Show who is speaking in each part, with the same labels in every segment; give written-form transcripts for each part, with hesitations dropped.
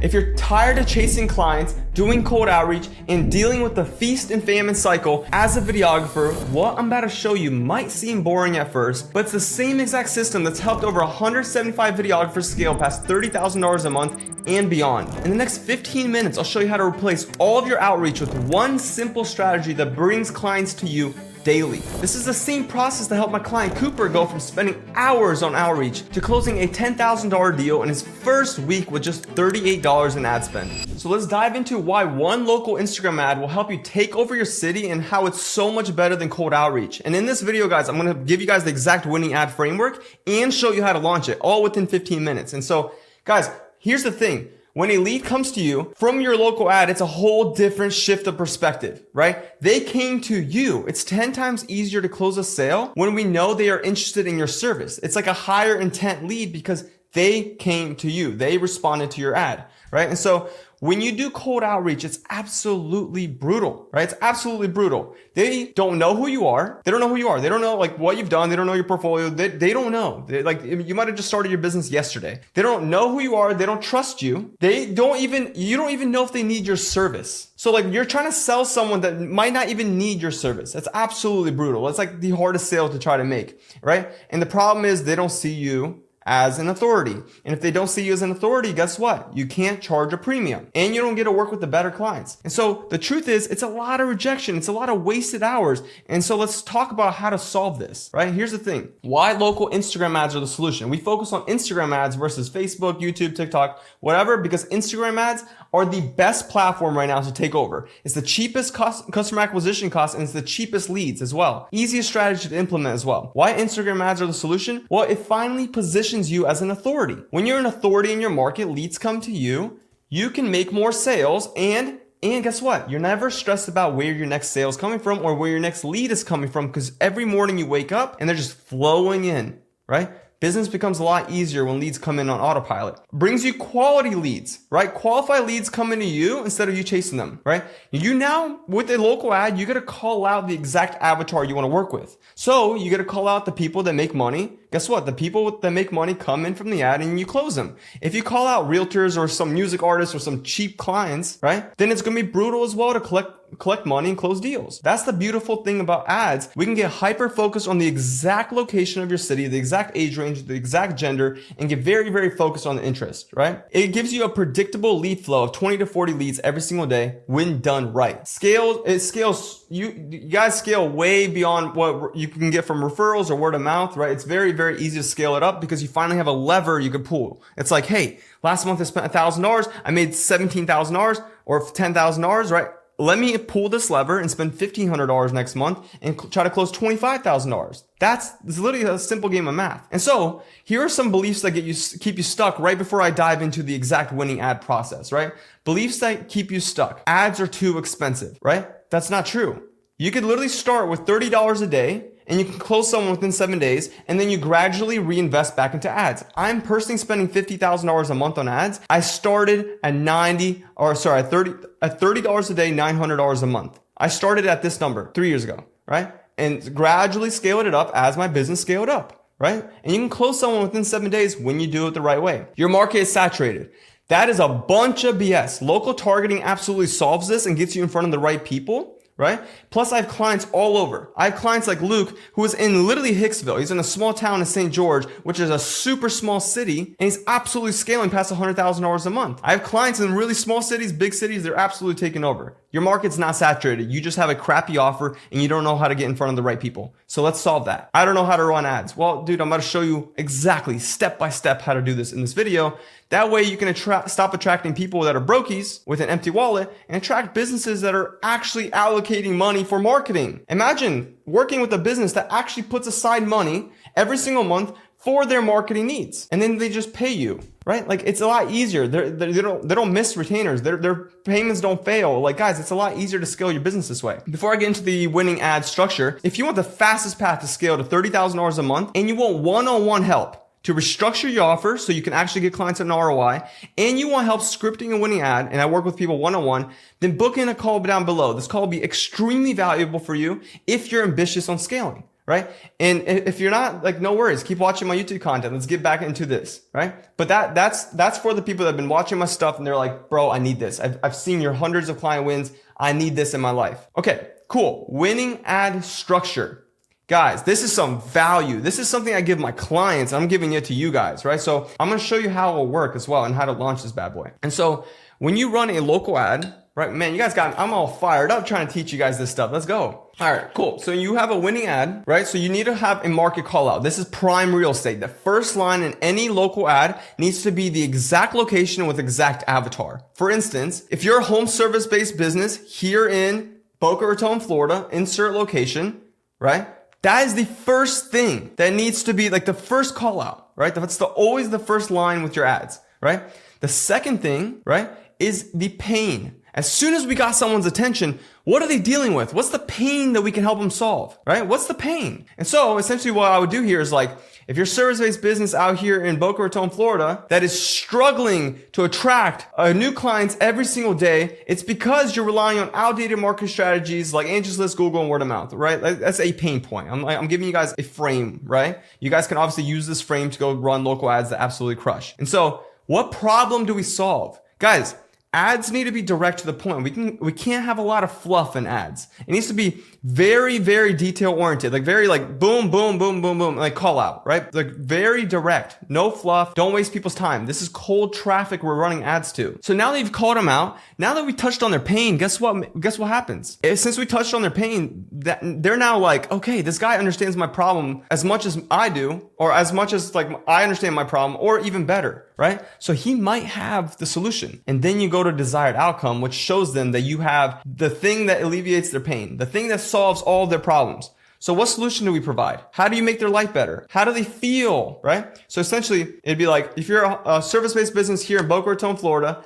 Speaker 1: If you're tired of chasing clients, doing cold outreach, and dealing with the feast and famine cycle as a videographer, what I'm about to show you might seem boring at first, but it's the same exact system that's helped over 175 videographers scale past $30,000 a month and beyond. In the next 15 minutes, I'll show you how to replace all of your outreach with one simple strategy that brings clients to you daily. This is the same process that helped my client Cooper go from spending hours on outreach to closing a $10,000 deal in his first week with just $38 in ad spend. So let's dive into why one local Instagram ad will help you take over your city and how it's so much better than cold outreach. And in this video, guys, I'm gonna give you guys the exact winning ad framework and show you how to launch it all within 15 minutes. And so, guys, here's the thing. When a lead comes to you from your local ad, it's a whole different shift of perspective, right? They came to you. It's 10 times easier to close a sale when we know they are interested in your service. It's like a higher intent lead because they came to you. They responded to your ad, right? And so when you do cold outreach, it's absolutely brutal, right? It's absolutely brutal. They don't know who you are. They don't know who you are. They don't know like what you've done. They don't know your portfolio. They don't know. You might have just started your business yesterday. They don't know who you are. They don't trust you. You don't even know if they need your service. So like you're trying to sell someone that might not even need your service. That's absolutely brutal. It's like the hardest sale to try to make, right? And the problem is they don't see you as an authority. And if they don't see you as an authority, guess what? You can't charge a premium and you don't get to work with the better clients. And so the truth is it's a lot of rejection. It's a lot of wasted hours. And so let's talk about how to solve this, right? Here's the thing. Why local Instagram ads are the solution. We focus on Instagram ads versus Facebook, YouTube, TikTok, whatever, because Instagram ads are the best platform right now to take over. It's the cheapest customer acquisition cost and it's the cheapest leads as well. Easiest strategy to implement as well. Why Instagram ads are the solution? Well, it finally positions you as an authority. When you're an authority in your market, leads come to you, you can make more sales and guess what? You're never stressed about where your next sale is coming from or where your next lead is coming from because every morning you wake up and they're just flowing in, right? Business becomes a lot easier when leads come in on autopilot. Brings you quality leads, right? Qualified leads come into you instead of you chasing them, right? You now, with a local ad, you got to call out the exact avatar you want to work with. So you got to call out the people that make money. Guess what? The people that make money come in from the ad and you close them. If you call out realtors or some music artists or some cheap clients, right? Then it's going to be brutal as well to collect money and close deals. That's the beautiful thing about ads. We can get hyper focused on the exact location of your city, the exact age range, the exact gender, and get very, very focused on the interest, right? It gives you a predictable lead flow of 20 to 40 leads every single day when done right. It scales, you guys scale way beyond what you can get from referrals or word of mouth, right? It's very, very easy to scale it up because you finally have a lever you can pull. It's like, hey, last month I spent $1,000. I made $17,000 or $10,000, right? Let me pull this lever and spend $1,500 next month and try to close $25,000. That's literally a simple game of math. And so here are some beliefs that keep you stuck right before I dive into the exact winning ad process, right? Beliefs that keep you stuck. Ads are too expensive, right? That's not true. You could literally start with $30 a day and you can close someone within 7 days, and then you gradually reinvest back into ads. I'm personally spending $50,000 a month on ads. I started at $30 a day, $900 a month. I started at this number 3 years ago, right? And gradually scaled it up as my business scaled up, right? And you can close someone within 7 days when you do it the right way. Your market is saturated. That is a bunch of BS. Local targeting absolutely solves this and gets you in front of the right people, right? Plus I have clients all over. I have clients like Luke, who is in literally Hicksville. He's in a small town in St. George, which is a super small city, and he's absolutely scaling past $100,000 a month. I have clients in really small cities, big cities, they're absolutely taking over. Your market's not saturated. You just have a crappy offer and you don't know how to get in front of the right people. So let's solve that. I don't know how to run ads. Well, dude, I'm about to show you exactly step by step how to do this in this video. That way you can stop attracting people that are brokies with an empty wallet and attract businesses that are actually allocating money for marketing. Imagine working with a business that actually puts aside money every single month for their marketing needs. And then they just pay you, right? Like it's a lot easier. They don't miss retainers. Their payments don't fail. Like guys, it's a lot easier to scale your business this way. Before I get into the winning ad structure, if you want the fastest path to scale to $30,000 a month and you want one-on-one help to restructure your offer so you can actually get clients an ROI, and you want help scripting a winning ad, and I work with people one-on-one, then book in a call down below. This call will be extremely valuable for you if you're ambitious on scaling. right? And if you're not, like, no worries, keep watching my YouTube content. Let's get back into this, right? But that's for the people that have been watching my stuff and they're like, bro, I need this. I've seen your hundreds of client wins. I need this in my life. Okay, cool. Winning ad structure. Guys, this is some value. This is something I give my clients. I'm giving it to you guys, right? So I'm going to show you how it will work as well and how to launch this bad boy. And so when you run a local ad, right, man, you guys I'm all fired up trying to teach you guys this stuff. Let's go. All right, cool. So you have a winning ad, right? So you need to have a market call out. This is prime real estate. The first line in any local ad needs to be the exact location with exact avatar. For instance, if you're a home service based business here in Boca Raton, Florida, insert location, right? That is the first thing that needs to be like the first call out, right? That's always the first line with your ads, right? The second thing, right, is the pain. As soon as we got someone's attention, what are they dealing with? What's the pain that we can help them solve, right? What's the pain? And so essentially what I would do here is like, if you're a service-based business out here in Boca Raton, Florida, that is struggling to attract new clients every single day, it's because you're relying on outdated marketing strategies like Angie's List, Google, and word of mouth, right? That's a pain point. I'm giving you guys a frame, right? You guys can obviously use this frame to go run local ads that absolutely crush. And so what problem do we solve? Guys, ads need to be direct to the point. We can't have a lot of fluff in ads. It needs to be very, very detail oriented, like very like boom, boom, boom, boom, boom, like call out, right? Like very direct, no fluff. Don't waste people's time. This is cold traffic we're running ads to. So now that you've called them out, now that we touched on their pain, guess what happens? Since we touched on their pain, that they're now like, okay, this guy understands my problem as much as I do, or as much as like I understand my problem, or even better, right? So he might have the solution. And then you go to desired outcome, which shows them that you have the thing that alleviates their pain, the thing that solves all their problems. So what solution do we provide? How do you make their life better? How do they feel, right? So essentially, it'd be like, if you're a service-based business here in Boca Raton, Florida,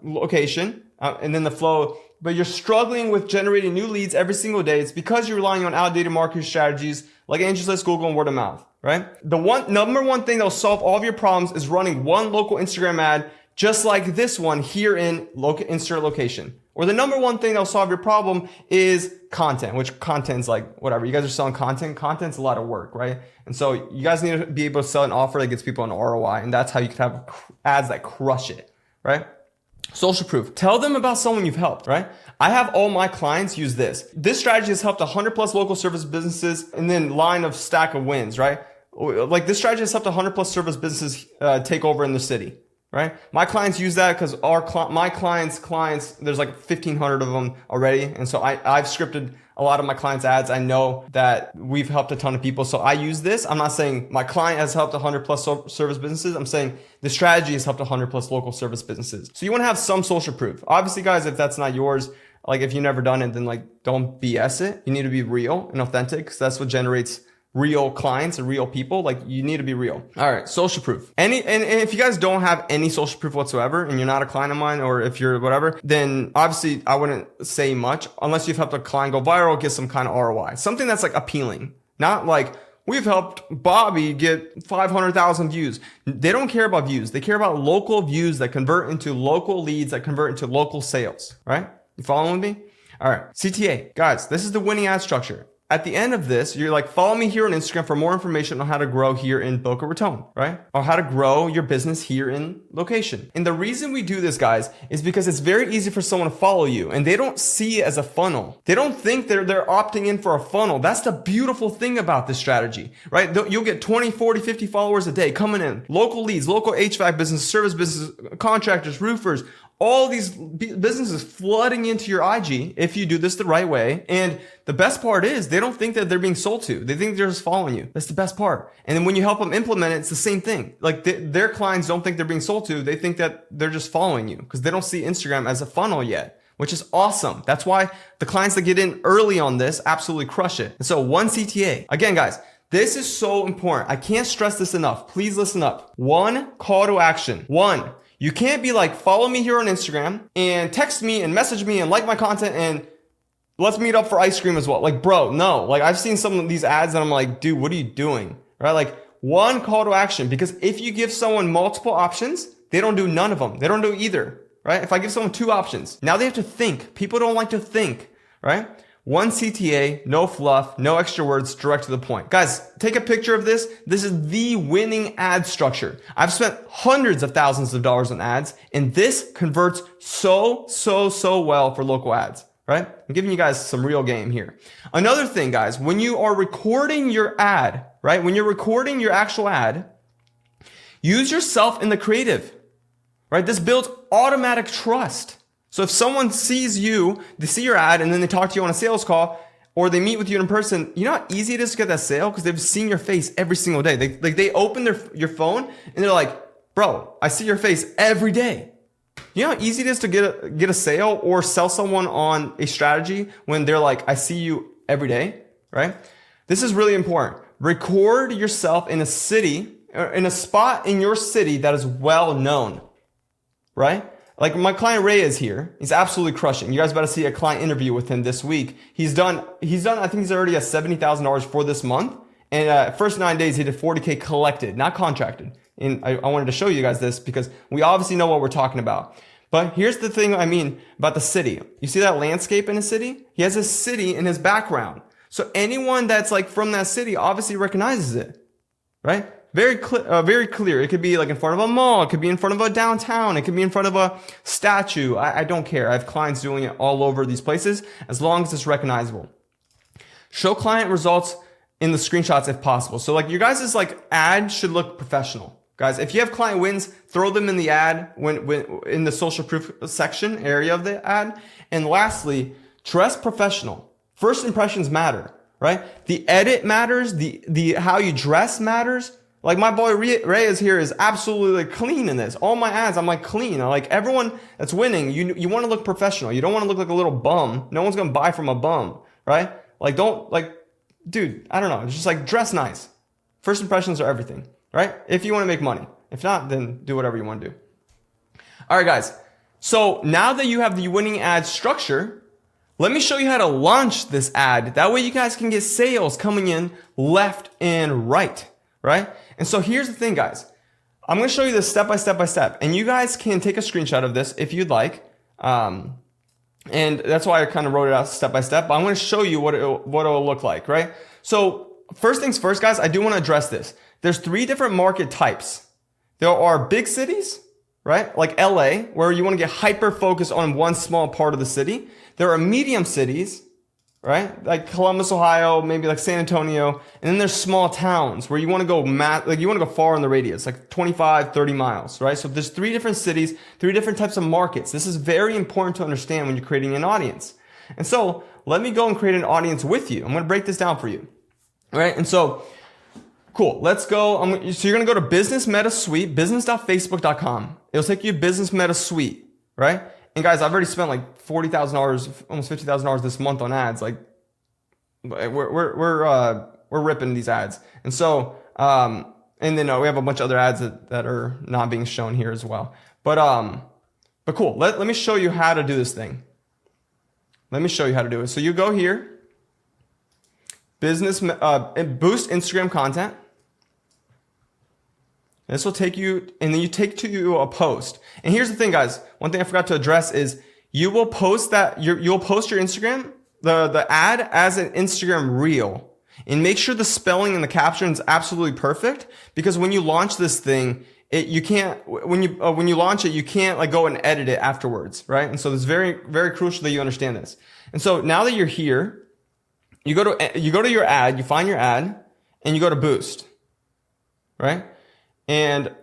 Speaker 1: location, and then the flow, but you're struggling with generating new leads every single day, it's because you're relying on outdated marketing strategies like Angie's List, Google, and word of mouth, right? The number one thing that'll solve all of your problems is running one local Instagram ad just like this one here in insert location. Or the number one thing that'll solve your problem is content, which content's like, whatever. You guys are selling content. Content's a lot of work, right? And so you guys need to be able to sell an offer that gets people an ROI. And that's how you can have ads that crush it, right? Social proof. Tell them about someone you've helped, right? I have all my clients use this. This strategy has helped 100 plus local service businesses and then line of stack of wins, right? Like this strategy has helped 100 plus service businesses take over in the city. Right? My clients use that because my clients, there's like 1,500 of them already. And so I've scripted a lot of my clients' ads. I know that we've helped a ton of people. So I use this. I'm not saying my client has helped 100 plus service businesses. I'm saying the strategy has helped 100 plus local service businesses. So you want to have some social proof. Obviously, guys, if that's not yours, like if you've never done it, then like don't BS it. You need to be real and authentic because that's what generates real clients and real people. Like you need to be real. All right. Social proof. And if you guys don't have any social proof whatsoever and you're not a client of mine, or if you're whatever, then obviously I wouldn't say much unless you've helped a client go viral, get some kind of ROI, something that's like appealing, not like we've helped Bobby get 500,000 views. They don't care about views. They care about local views that convert into local leads that convert into local sales, right? You following me? All right. CTA. Guys, this is the winning ad structure. At the end of this, you're like, follow me here on Instagram for more information on how to grow here in Boca Raton, right? Or how to grow your business here in location. And the reason we do this, guys, is because it's very easy for someone to follow you and they don't see it as a funnel. They don't think they're opting in for a funnel. That's the beautiful thing about this strategy, right? You'll get 20, 40, 50 followers a day coming in. Local leads, local HVAC business, service business, contractors, roofers, all these businesses flooding into your IG if you do this the right way. And the best part is they don't think that they're being sold to. They think they're just following you. That's the best part. And then when you help them implement it, it's the same thing. Like their clients don't think they're being sold to. They think that they're just following you because they don't see Instagram as a funnel yet, which is awesome. That's why the clients that get in early on this absolutely crush it. And so one CTA. Again, guys, this is so important. I can't stress this enough. Please listen up. One call to action. One. You can't be like, follow me here on Instagram and text me and message me and like my content and let's meet up for ice cream as well. Like, bro, no. Like I've seen some of these ads and I'm like, dude, what are you doing? Right? Like one call to action, because if you give someone multiple options, they don't do none of them. They don't do either, right? If I give someone two options, now they have to think. People don't like to think, right? One CTA, no fluff, no extra words, direct to the point. Guys, take a picture of this. This is the winning ad structure. I've spent hundreds of thousands of dollars on ads, and this converts so well for local ads, right? I'm giving you guys some real game here. Another thing, guys, when you are recording your ad, right? When you're recording your actual ad, use yourself in the creative, right? This builds automatic trust. So if someone sees you, they see your ad, and then they talk to you on a sales call, or they meet with you in person, you know how easy it is to get that sale? Because they've seen your face every single day. They open your phone, and they're like, bro, I see your face every day. You know how easy it is to get a sale or sell someone on a strategy when they're like, I see you every day, right? This is really important. Record yourself in a city, or in a spot in your city that is well known, right? Like my client Ray is here. He's absolutely crushing. You guys better see a client interview with him this week. He's done, I think he's already at $70,000 for this month. And first 9 days, he did 40K collected, not contracted. And I wanted to show you guys this because we obviously know what we're talking about. But here's the thing I mean about the city. You see that landscape in a city? He has a city in his background. So anyone that's like from that city obviously recognizes it, right? Very clear. It could be like in front of a mall. It could be in front of a downtown. It could be in front of a statue. I don't care. I have clients doing it all over these places as long as it's recognizable. Show client results in the screenshots if possible. So like your guys' like ad should look professional. Guys, if you have client wins, throw them in the ad when in the social proof section area of the ad. And lastly, dress professional. First impressions matter, right? The edit matters. The how you dress matters. Like my boy Ray is here is absolutely clean in this. All my ads, I'm like clean. I like everyone that's winning. You want to look professional. You don't want to look like a little bum. No one's going to buy from a bum, right? Like dude, I don't know. It's just like dress nice. First impressions are everything, right? If you want to make money. If not, then do whatever you want to do. All right, guys. So now that you have the winning ad structure, let me show you how to launch this ad. That way you guys can get sales coming in left and right, right? And so here's the thing, guys. I'm going to show you this step by step. And you guys can take a screenshot of this if you'd like. And that's why I kind of wrote it out step by step. But I'm going to show you what it'll look like, right? So first things first, guys, I do want to address this. There's 3 different market types. There are big cities, right? Like LA, where you want to get hyper focused on one small part of the city. There are medium cities, right? Like Columbus, Ohio, maybe like San Antonio. And then there's small towns where you want to go you want to go far in the radius, like 25, 30 miles, right? So there's 3 different cities, 3 different types of markets. This is very important to understand when you're creating an audience. And so let me go and create an audience with you. I'm going to break this down for you. All right. And so cool. Let's go. So you're going to go to Business Meta Suite, business.facebook.com. It'll take you to Business Meta Suite, right? And guys, I've already spent like $40,000, almost $50,000 this month on ads. Like we're ripping these ads. And so, and then we have a bunch of other ads that are not being shown here as well. But cool. Let me show you how to do this thing. Let me show you how to do it. So you go here, boost Instagram content. This will take you, and then you take to a post. And here's the thing, guys. One thing I forgot to address is you will post you'll post your Instagram, the ad as an Instagram reel. And make sure the spelling and the caption is absolutely perfect, because when you launch this thing, when you launch it, you can't like go and edit it afterwards, right? And so it's very, very crucial that you understand this. And so now that you're here, you go to your ad, you find your ad, and you go to boost, right? And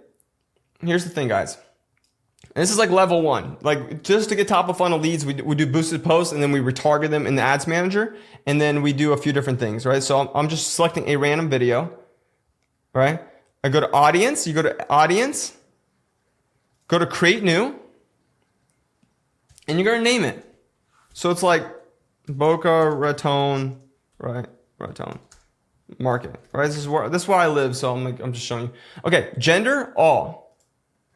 Speaker 1: here's the thing, guys. And this is like level 1. Like just to get top of funnel leads, we do boosted posts, and then we retarget them in the ads manager. And then we do a few different things, right? So I'm just selecting a random video, right? I go to audience. You go to audience, go to create new, and you're going to name it. So it's like Boca Raton, right? Raton. Market, right? This is where I live, so I'm just showing you. Okay, gender, all.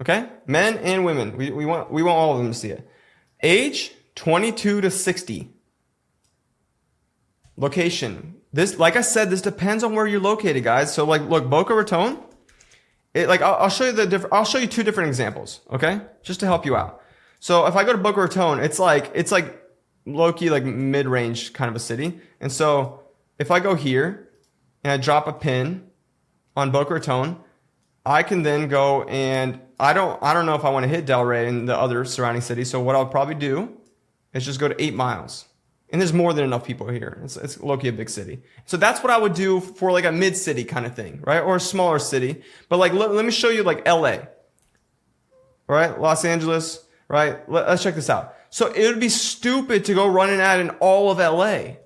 Speaker 1: Okay, men and women. We want all of them to see it. Age, 22 to 60. Location. This, like I said, this depends on where you're located, guys. So like, look, Boca Raton. I'll show you I'll show you 2 different examples. Okay, just to help you out. So if I go to Boca Raton, it's like low-key like mid-range kind of a city. And so if I go here and I drop a pin on Boca Raton, I can then go and I don't know if I want to hit Delray and the other surrounding cities. So what I'll probably do is just go to 8 miles. And there's more than enough people here. It's low-key a big city. So that's what I would do for like a mid-city kind of thing, right? Or a smaller city. But like, let me show you like LA, right? Los Angeles, right? Let's check this out. So it would be stupid to go run an ad in all of LA.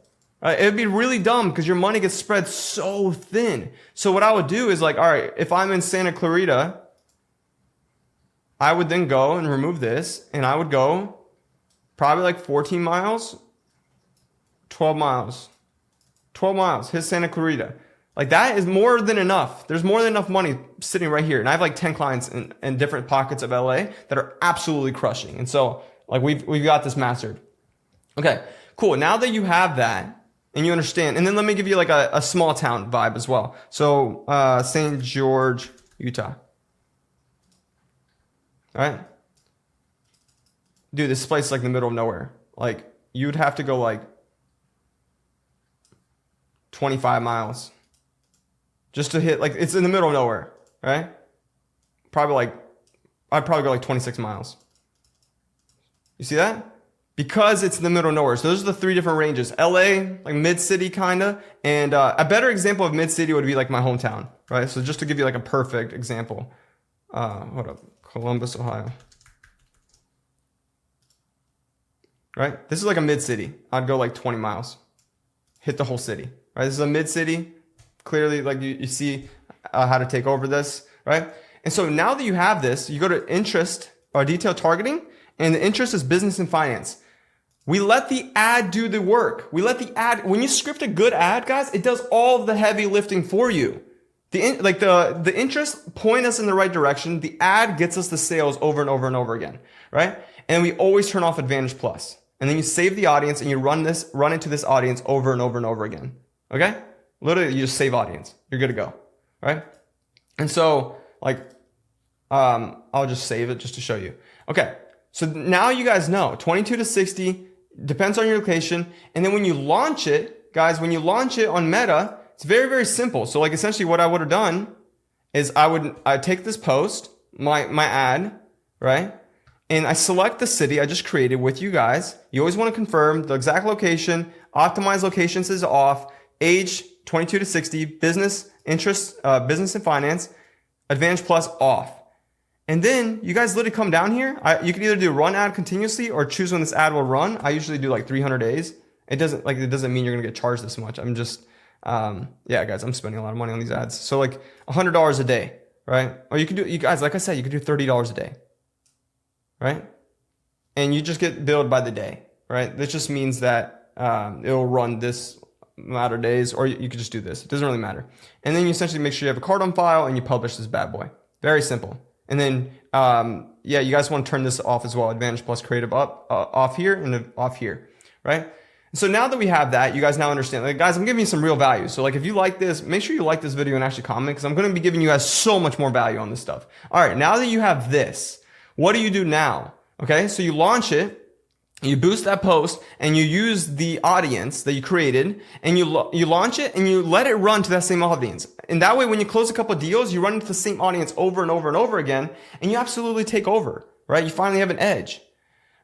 Speaker 1: Right? It would be really dumb because your money gets spread so thin. So what I would do is like, all right, if I'm in Santa Clarita, I would then go and remove this and I would go probably like 14 miles, 12 miles, 12 miles, hit Santa Clarita. Like that is more than enough. There's more than enough money sitting right here. And I have like 10 clients in different pockets of LA that are absolutely crushing. And so like we've got this mastered. Okay, cool. Now that you have that, and you understand. And then let me give you like a small town vibe as well. So St. George, Utah. All right. Dude, this place is like in the middle of nowhere. Like you'd have to go like 25 miles just to hit, like it's in the middle of nowhere, right? I'd probably go like 26 miles. You see that? Because it's in the middle of nowhere. So those are the 3 different ranges. LA, like mid-city kind of. And a better example of mid-city would be like my hometown, right? So just to give you like a perfect example. Hold up. Columbus, Ohio. Right? This is like a mid-city. I'd go like 20 miles. Hit the whole city, right? This is a mid-city. Clearly, like you see how to take over this, right? And so now that you have this, you go to interest or detailed targeting. And the interest is business and finance. We let the ad do the work. We let the ad, when you script a good ad, guys, it does all of the heavy lifting for you. The interest point us in the right direction. The ad gets us the sales over and over and over again, right? And we always turn off Advantage Plus. And then you save the audience and you run into this audience over and over and over again. Okay? Literally, you just save audience. You're good to go, right? And so, like, I'll just save it just to show you. Okay. So now you guys know 22 to 60 depends on your location. And then when you launch it, guys, when you launch it on Meta, it's very, very simple. So like essentially what I would have done is I'd take this post, my ad, right? And I select the city I just created with you guys. You always want to confirm the exact location, optimize locations is off, age 22 to 60, business, interest, business and finance, Advantage Plus off. And then you guys literally come down here. You can either do run ad continuously or choose when this ad will run. I usually do like 300 days. It doesn't mean you're going to get charged this much. I'm just, yeah, guys, I'm spending a lot of money on these ads. So like $100 a day, right? Or you can do, you guys, like I said, you can do $30 a day, right? And you just get billed by the day, right? This just means that, it'll run this amount of days, or you could just do this. It doesn't really matter. And then you essentially make sure you have a card on file and you publish this bad boy. Very simple. And then, yeah, you guys want to turn this off as well. Advantage Plus Creative off here and off here, right? So now that we have that, you guys now understand. Like, guys, I'm giving you some real value. So like, if you like this, make sure you like this video and actually comment because I'm going to be giving you guys so much more value on this stuff. All right, now that you have this, what do you do now? Okay, so you launch it. You boost that post and you use the audience that you created and you launch it and you let it run to that same audience. And that way, when you close a couple of deals, you run into the same audience over and over and over again and you absolutely take over, right? You finally have an edge,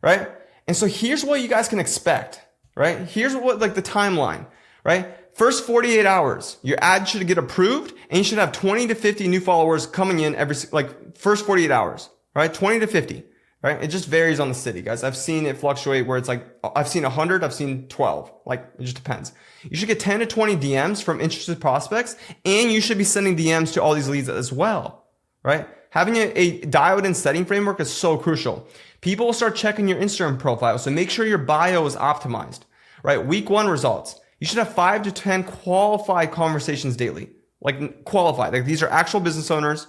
Speaker 1: right? And so here's what you guys can expect, right? Here's what like the timeline, right? First 48 hours, your ad should get approved and you should have 20 to 50 new followers coming in every, like first 48 hours, right? 20 to 50. Right? It just varies on the city, guys. I've seen it fluctuate where it's like, I've seen 100, I've seen 12. Like, it just depends. You should get 10 to 20 DMs from interested prospects, and you should be sending DMs to all these leads as well, right? Having a dialed in setting framework is so crucial. People will start checking your Instagram profile, so make sure your bio is optimized, right? Week 1 results. You should have 5 to 10 qualified conversations daily. Like, qualified. Like, these are actual business owners,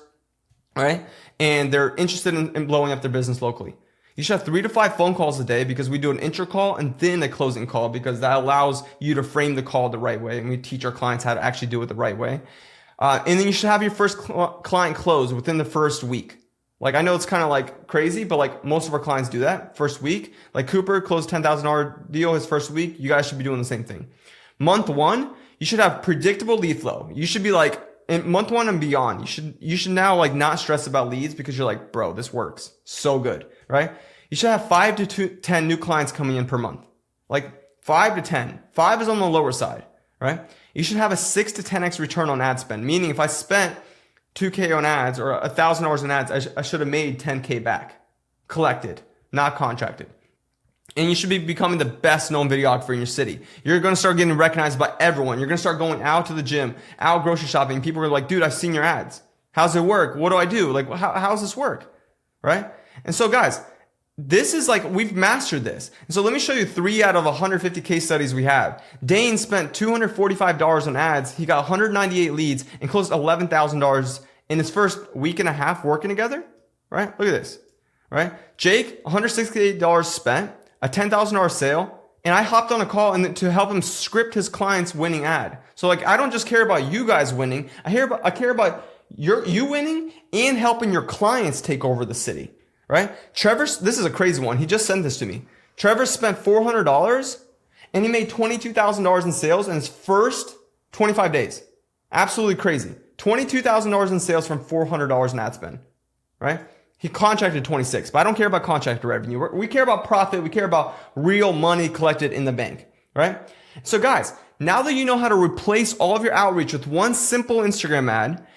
Speaker 1: right? And they're interested in blowing up their business locally. You should have 3 to 5 phone calls a day because we do an intro call and then a closing call because that allows you to frame the call the right way. And we teach our clients how to actually do it the right way. And then you should have your first client close within the first week. Like, I know it's kind of like crazy, but like most of our clients do that first week. Like Cooper closed $10,000 deal his first week. You guys should be doing the same thing. Month one, you should have predictable lead flow. You should be like, in month one and beyond, you should now like not stress about leads because you're like, bro, this works so good, right? You should have 5 to 10 new clients coming in per month. Like 5 to 10. 5 is on the lower side, right? You should have a 6 to 10x return on ad spend. Meaning if I spent $2K on ads or $1,000 in ads, I should have made $10K back. Collected, not contracted. And you should be becoming the best known videographer in your city. You're going to start getting recognized by everyone. You're going to start going out to the gym, out grocery shopping. People are like, dude, I've seen your ads. How's it work? What do I do? Like, how's this work? Right? And so guys, this is like, we've mastered this. And so let me show you 3 out of 150 case studies we have. Dane spent $245 on ads. He got 198 leads and closed $11,000 in his first week and a half working together. Right? Look at this. Right? Jake, $168 spent, a $10,000 sale, and I hopped on a call to help him script his client's winning ad. So like, I don't just care about you guys winning. I care about you winning and helping your clients take over the city, right? Trevor, this is a crazy one. He just sent this to me. Trevor spent $400 and he made $22,000 in sales in his first 25 days. Absolutely crazy. $22,000 in sales from $400 in ad spend, right? He contracted 26, but I don't care about contractor revenue. We care about profit. We care about real money collected in the bank, right? So guys, now that you know how to replace all of your outreach with one simple Instagram ad,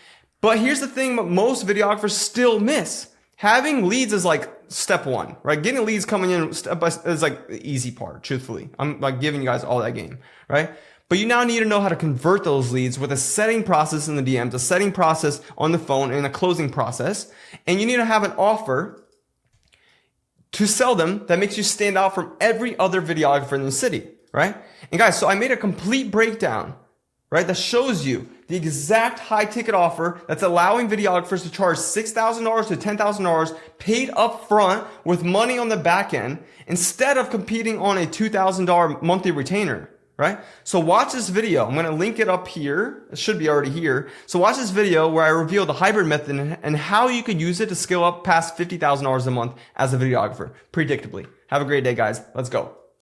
Speaker 1: but here's the thing that most videographers still miss. Having leads is like step one, right? Getting leads coming in is like the easy part, truthfully. I'm like giving you guys all that game, right? But you now need to know how to convert those leads with a setting process in the DMs, a setting process on the phone, and a closing process. And you need to have an offer to sell them that makes you stand out from every other videographer in the city, right? And guys, so I made a complete breakdown, right, that shows you the exact high ticket offer that's allowing videographers to charge $6,000 to $10,000 paid up front with money on the back end instead of competing on a $2,000 monthly retainer. Right? So watch this video. I'm going to link it up here. It should be already here. So watch this video where I reveal the hybrid method and how you could use it to scale up past $50,000 a month as a videographer predictably. Have a great day, guys. Let's go.